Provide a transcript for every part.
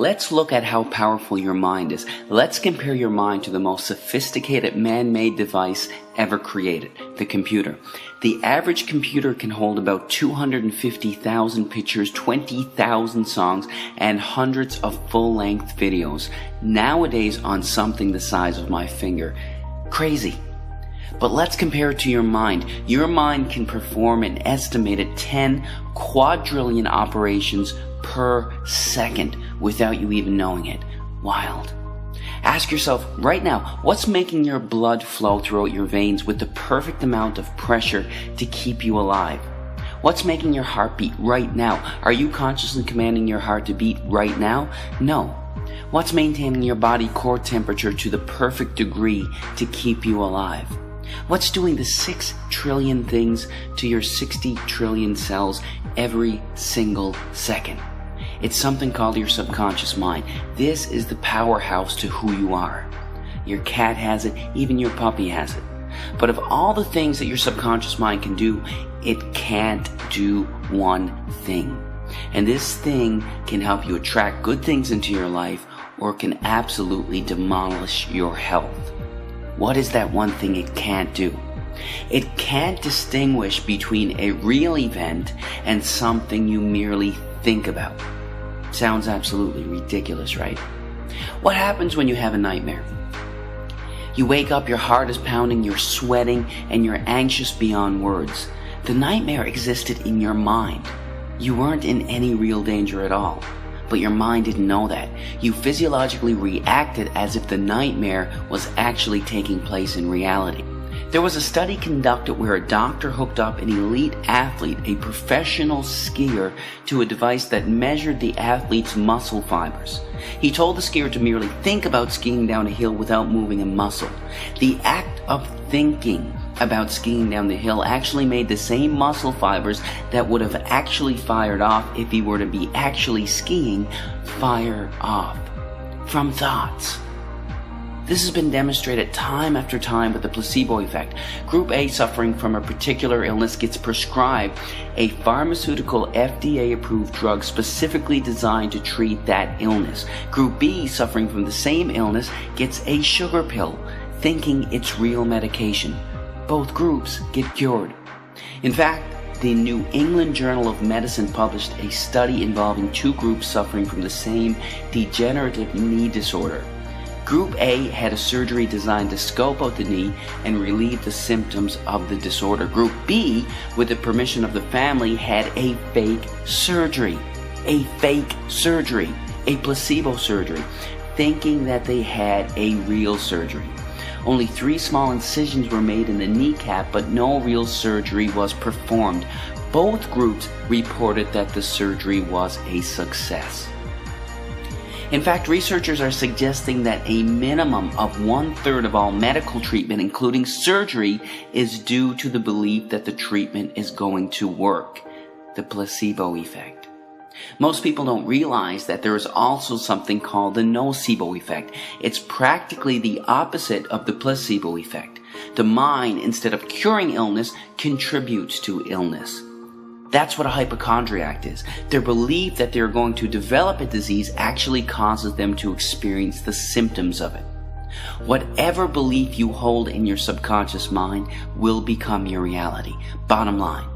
let's look at how powerful your mind is. Let's compare your mind to the most sophisticated man-made device ever created, the computer. The average computer can hold about 250,000 pictures, 20,000 songs, and hundreds of full-length videos, nowadays on something the size of my finger. Crazy. But let's compare it to your mind. Your mind can perform an estimated 10 quadrillion operations per second without you even knowing it. Wild. Ask yourself right now, what's making your blood flow throughout your veins with the perfect amount of pressure to keep you alive? What's making your heart beat right now? Are you consciously commanding your heart to beat right now? No. What's maintaining your body core temperature to the perfect degree to keep you alive? What's doing the 6 trillion things to your 60 trillion cells every single second? It's something called your subconscious mind. This is the powerhouse to who you are. Your cat has it, even your puppy has it. But of all the things that your subconscious mind can do, it can't do one thing. And this thing can help you attract good things into your life, or can absolutely demolish your health. What is that one thing it can't do? It can't distinguish between a real event and something you merely think about. Sounds absolutely ridiculous, right? What happens when you have a nightmare? You wake up, your heart is pounding, you're sweating, and you're anxious beyond words. The nightmare existed in your mind. You weren't in any real danger at all. But your mind didn't know that. You physiologically reacted as if the nightmare was actually taking place in reality. There was a study conducted where a doctor hooked up an elite athlete, a professional skier, to a device that measured the athlete's muscle fibers. He told the skier to merely think about skiing down a hill without moving a muscle. The act of thinking about skiing down the hill actually made the same muscle fibers that would have actually fired off if he were to be actually skiing fire off from thoughts. This has been demonstrated time after time with the placebo effect. Group A suffering from a particular illness gets prescribed a pharmaceutical FDA-approved drug specifically designed to treat that illness. Group B suffering from the same illness gets a sugar pill, thinking it's real medication. Both groups get cured. In fact, the New England Journal of Medicine published a study involving 2 groups suffering from the same degenerative knee disorder. Group A had a surgery designed to scope out the knee and relieve the symptoms of the disorder. Group B, with the permission of the family, had a fake surgery. A fake surgery. A placebo surgery, thinking that they had a real surgery. Only 3 small incisions were made in the kneecap, but no real surgery was performed. Both groups reported that the surgery was a success. In fact, researchers are suggesting that a minimum of 1/3 of all medical treatment, including surgery, is due to the belief that the treatment is going to work. The placebo effect. Most people don't realize that there is also something called the nocebo effect. It's practically the opposite of the placebo effect. The mind, instead of curing illness, contributes to illness. That's what a hypochondriac is. Their belief that they're going to develop a disease actually causes them to experience the symptoms of it. Whatever belief you hold in your subconscious mind will become your reality. Bottom line.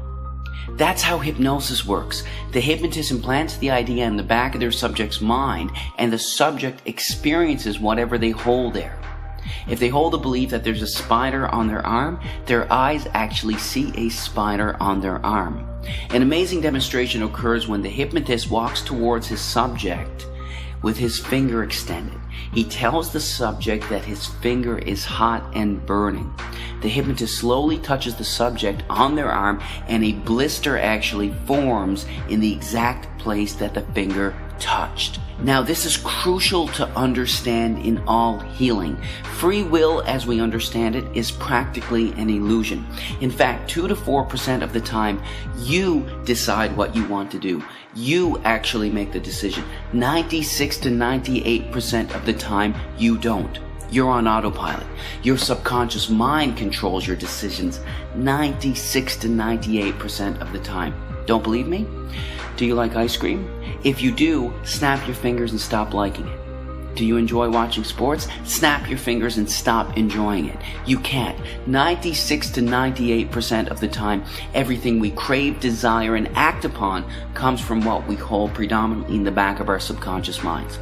That's how hypnosis works. The hypnotist implants the idea in the back of their subject's mind, and the subject experiences whatever they hold there. If they hold the belief that there's a spider on their arm, their eyes actually see a spider on their arm. An amazing demonstration occurs when the hypnotist walks towards his subject with his finger extended. He tells the subject that his finger is hot and burning. The hypnotist slowly touches the subject on their arm, and a blister actually forms in the exact place that the finger touched. Now, this is crucial to understand in all healing. Free will, as we understand it, is practically an illusion. In fact, 2 to 4% of the time, you decide what you want to do. You actually make the decision. 96 to 98% of the time, you don't. You're on autopilot. Your subconscious mind controls your decisions 96 to 98% of the time. Don't believe me? Do you like ice cream? If you do, snap your fingers and stop liking it. Do you enjoy watching sports? Snap your fingers and stop enjoying it. You can't. 96 to 98% of the time, everything we crave, desire, and act upon comes from what we hold predominantly in the back of our subconscious minds.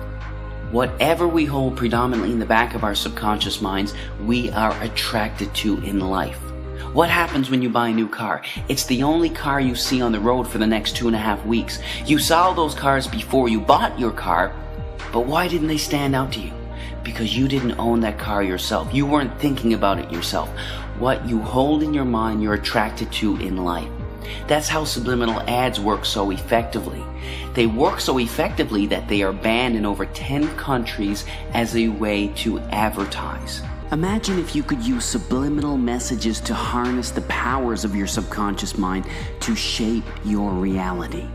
Whatever we hold predominantly in the back of our subconscious minds, we are attracted to in life. What happens when you buy a new car? It's the only car you see on the road for the next 2.5 weeks. You saw those cars before you bought your car, but why didn't they stand out to you? Because you didn't own that car yourself. You weren't thinking about it yourself. What you hold in your mind, you're attracted to in life. That's how subliminal ads work so effectively. They work so effectively that they are banned in over 10 countries as a way to advertise. Imagine if you could use subliminal messages to harness the powers of your subconscious mind to shape your reality.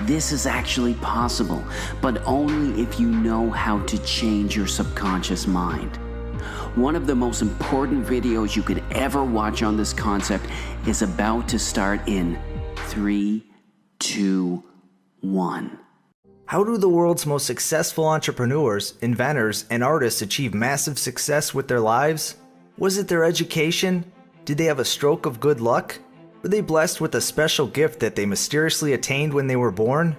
This is actually possible, but only if you know how to change your subconscious mind. One of the most important videos you could ever watch on this concept is about to start in 3, 2, 1. How do the world's most successful entrepreneurs, inventors, and artists achieve massive success with their lives? Was it their education? Did they have a stroke of good luck? Were they blessed with a special gift that they mysteriously attained when they were born?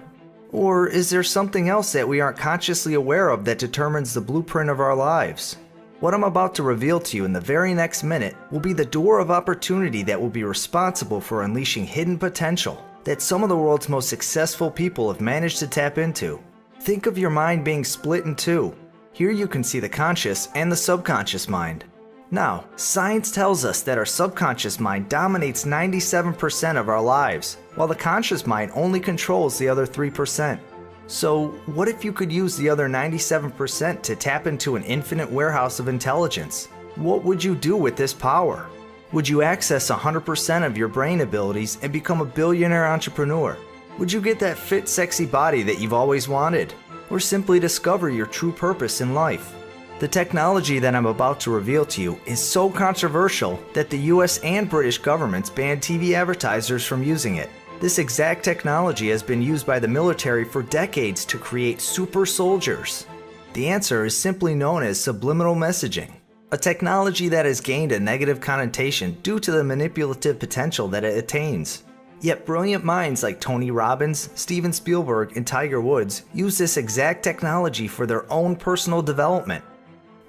Or is there something else that we aren't consciously aware of that determines the blueprint of our lives? What I'm about to reveal to you in the very next minute will be the door of opportunity that will be responsible for unleashing hidden potential that some of the world's most successful people have managed to tap into. Think of your mind being split in two. Here you can see the conscious and the subconscious mind. Now, science tells us that our subconscious mind dominates 97% of our lives, while the conscious mind only controls the other 3%. So, what if you could use the other 97% to tap into an infinite warehouse of intelligence? What would you do with this power? Would you access 100% of your brain abilities and become a billionaire entrepreneur? Would you get that fit, sexy body that you've always wanted? Or simply discover your true purpose in life? The technology that I'm about to reveal to you is so controversial that the US and British governments banned TV advertisers from using it. This exact technology has been used by the military for decades to create super soldiers. The answer is simply known as subliminal messaging, a technology that has gained a negative connotation due to the manipulative potential that it attains. Yet brilliant minds like Tony Robbins, Steven Spielberg, and Tiger Woods use this exact technology for their own personal development.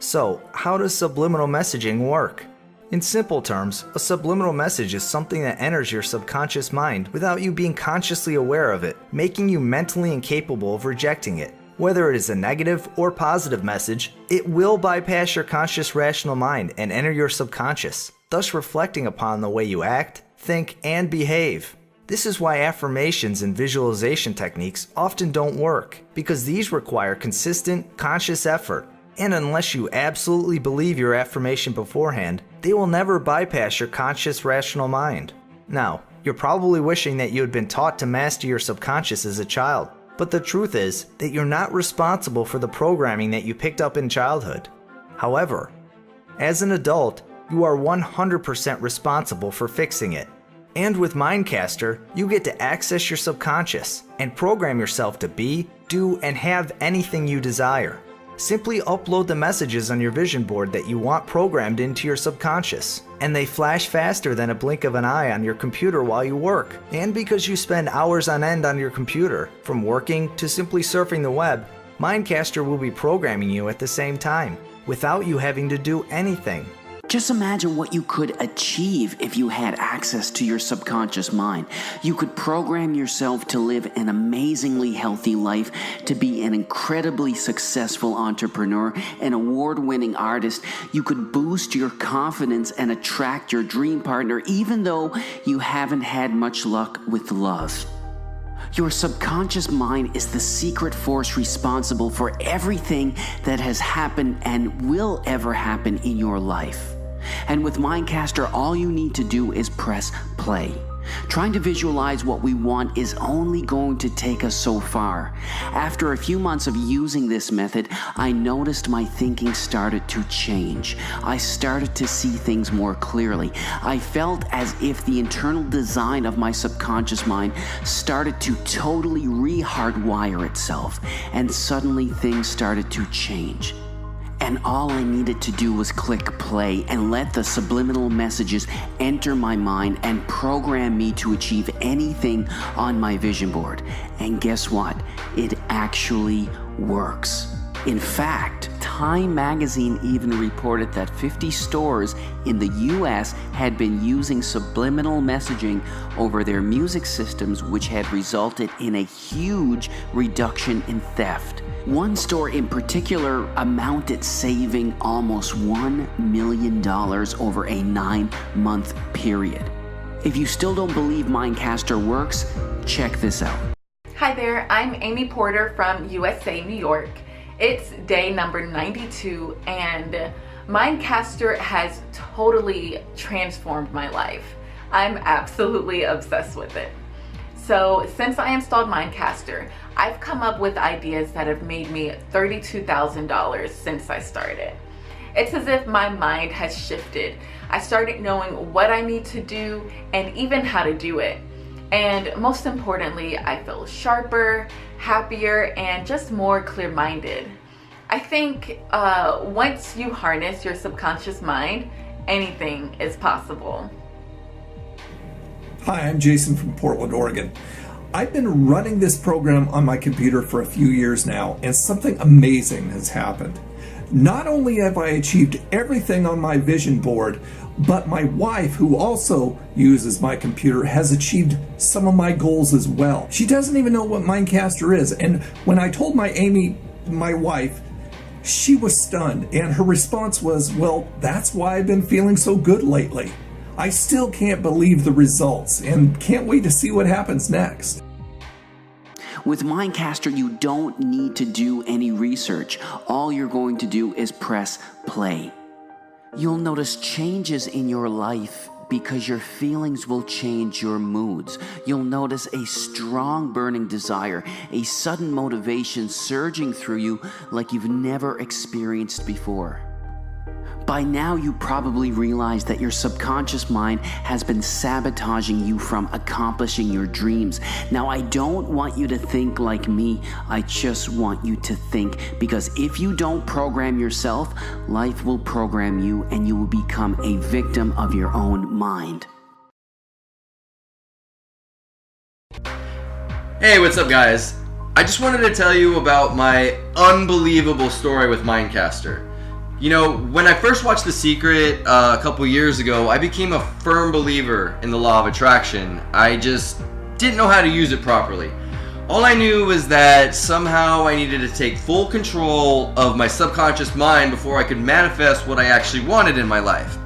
So, how does subliminal messaging work? In simple terms, a subliminal message is something that enters your subconscious mind without you being consciously aware of it, making you mentally incapable of rejecting it. Whether it is a negative or positive message, it will bypass your conscious rational mind and enter your subconscious, thus reflecting upon the way you act, think, and behave. This is why affirmations and visualization techniques often don't work, because these require consistent, conscious effort. And unless you absolutely believe your affirmation beforehand, they will never bypass your conscious rational mind. Now, you're probably wishing that you had been taught to master your subconscious as a child, but the truth is that you're not responsible for the programming that you picked up in childhood. However, as an adult, you are 100% responsible for fixing it. And with Mindcaster, you get to access your subconscious and program yourself to be, do, and have anything you desire. Simply upload the messages on your vision board that you want programmed into your subconscious, and they flash faster than a blink of an eye on your computer while you work. And because you spend hours on end on your computer, from working to simply surfing the web, Mindcaster will be programming you at the same time, without you having to do anything. Just imagine what you could achieve if you had access to your subconscious mind. You could program yourself to live an amazingly healthy life, to be an incredibly successful entrepreneur, an award-winning artist. You could boost your confidence and attract your dream partner, even though you haven't had much luck with love. Your subconscious mind is the secret force responsible for everything that has happened and will ever happen in your life. And with Mindcaster, all you need to do is press play. Trying to visualize what we want is only going to take us so far. After a few months of using this method, I noticed my thinking started to change. I started to see things more clearly. I felt as if the internal design of my subconscious mind started to totally re-hardwire itself, and suddenly things started to change. And all I needed to do was click play and let the subliminal messages enter my mind and program me to achieve anything on my vision board. And guess what? It actually works. In fact, Time magazine even reported that 50 stores in the US had been using subliminal messaging over their music systems, which had resulted in a huge reduction in theft. One store in particular amounted saving almost $1 million over a 9-month period. If you still don't believe Mindcaster works, check this out. Hi there, I'm Amy Porter from USA, New York. It's day number 92 and Mindcaster has totally transformed my life. I'm absolutely obsessed with it. So since I installed Mindcaster, I've come up with ideas that have made me $32,000 since I started. It's as if my mind has shifted. I started knowing what I need to do and even how to do it. And most importantly, I feel sharper, happier, and just more clear-minded. I think once you harness your subconscious mind, anything is possible. Hi, I'm Jason from Portland, Oregon. I've been running this program on my computer for a few years now, and something amazing has happened. Not only have I achieved everything on my vision board, but my wife, who also uses my computer, has achieved some of my goals as well. She doesn't even know what Mindcaster is, and when I told my wife, she was stunned, and her response was, well, that's why I've been feeling so good lately. I still can't believe the results and can't wait to see what happens next. With Mindcaster, you don't need to do any research. All you're going to do is press play. You'll notice changes in your life because your feelings will change your moods. You'll notice a strong burning desire, a sudden motivation surging through you like you've never experienced before. By now, you probably realize that your subconscious mind has been sabotaging you from accomplishing your dreams. Now, I don't want you to think like me. I just want you to think, because if you don't program yourself, life will program you and you will become a victim of your own mind. Hey, what's up, guys? I just wanted to tell you about my unbelievable story with Mindcaster. You know, when I first watched The Secret a couple years ago, I became a firm believer in the law of attraction. I just didn't know how to use it properly. All I knew was that somehow I needed to take full control of my subconscious mind before I could manifest what I actually wanted in my life.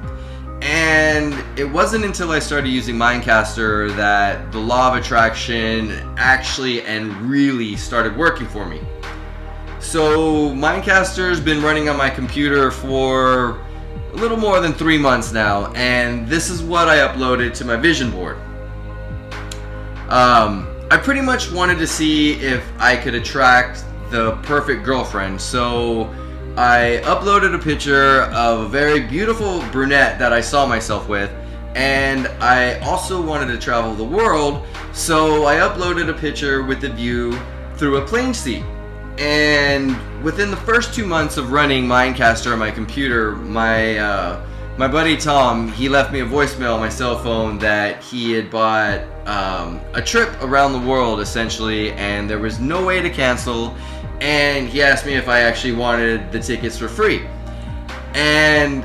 And it wasn't until I started using Mindcaster that the law of attraction actually and really started working for me. So Mindcaster's been running on my computer for a little more than 3 months now, and this is what I uploaded to my vision board. I pretty much wanted to see if I could attract the perfect girlfriend, so I uploaded a picture of a very beautiful brunette that I saw myself with, and I also wanted to travel the world, so I uploaded a picture with the view through a plane seat. And within the first 2 months of running Mindcaster on my computer, my buddy Tom, he left me a voicemail on my cell phone that he had bought a trip around the world essentially, and there was no way to cancel, and he asked me if I actually wanted the tickets for free. And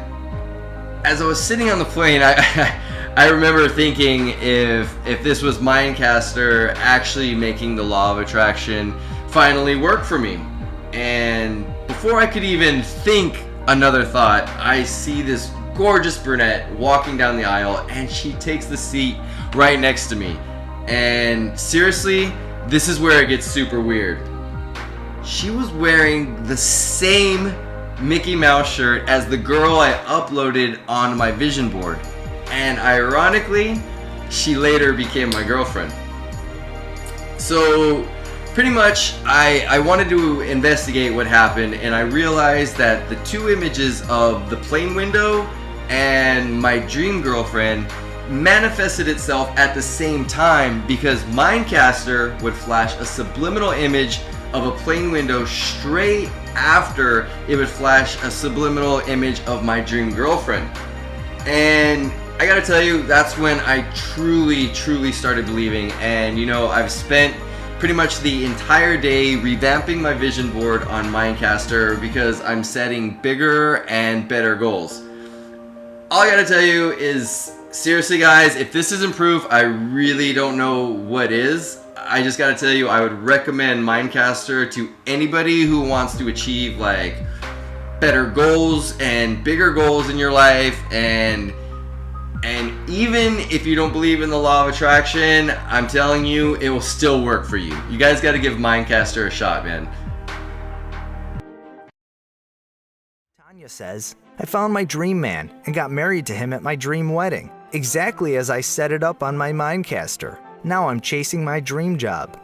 as I was sitting on the plane, I remember thinking if this was Mindcaster actually making the law of attraction finally work for me. And before I could even think another thought, I see this gorgeous brunette walking down the aisle, and she takes the seat right next to me. And seriously, this is where it gets super weird. She was wearing the same Mickey Mouse shirt as the girl I uploaded on my vision board. And ironically, she later became my girlfriend. So pretty much I wanted to investigate what happened, and I realized that the two images of the plane window and my dream girlfriend manifested itself at the same time, because Mindcaster would flash a subliminal image of a plane window straight after it would flash a subliminal image of my dream girlfriend. And I gotta tell you, that's when I truly started believing. And you know, I've spent pretty much the entire day revamping my vision board on Mindcaster because I'm setting bigger and better goals. All I gotta tell you is, seriously guys, if this isn't proof, I really don't know what is. I just gotta tell you, I would recommend Mindcaster to anybody who wants to achieve like better goals and bigger goals in your life. And even if you don't believe in the law of attraction, I'm telling you, it will still work for you. You guys gotta give Mindcaster a shot, man. Tanya says, I found my dream man and got married to him at my dream wedding, exactly as I set it up on my Mindcaster. Now I'm chasing my dream job.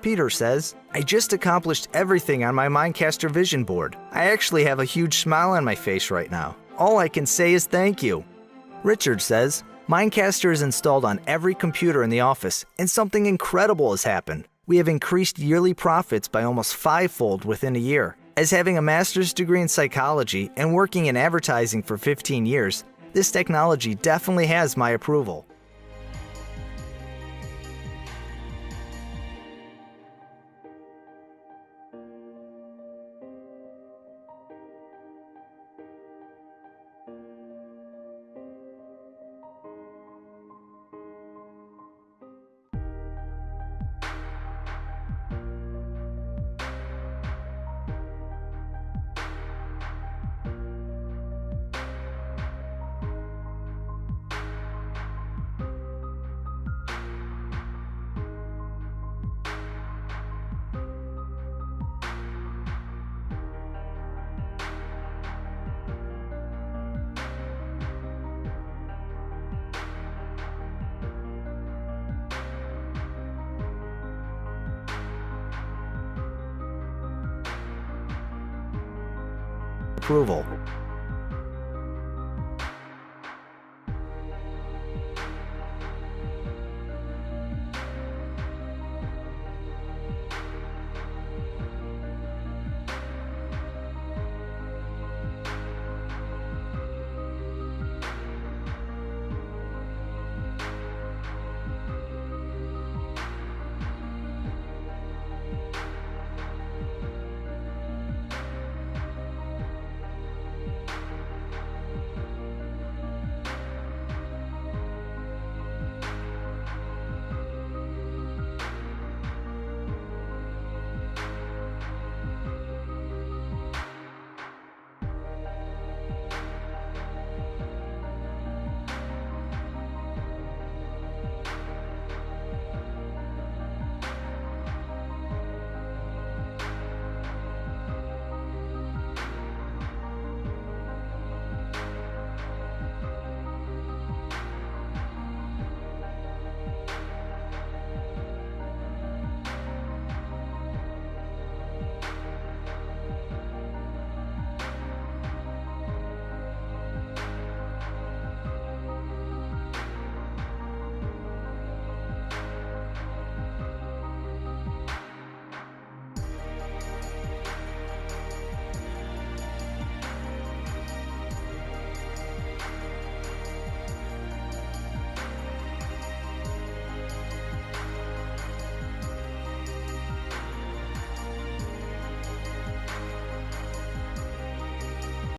Peter says, I just accomplished everything on my Mindcaster vision board. I actually have a huge smile on my face right now. All I can say is thank you. Richard says, Mindcaster is installed on every computer in the office, and something incredible has happened. We have increased yearly profits by almost 5-fold within a year. As having a master's degree in psychology and working in advertising for 15 years, this technology definitely has my approval. Approval.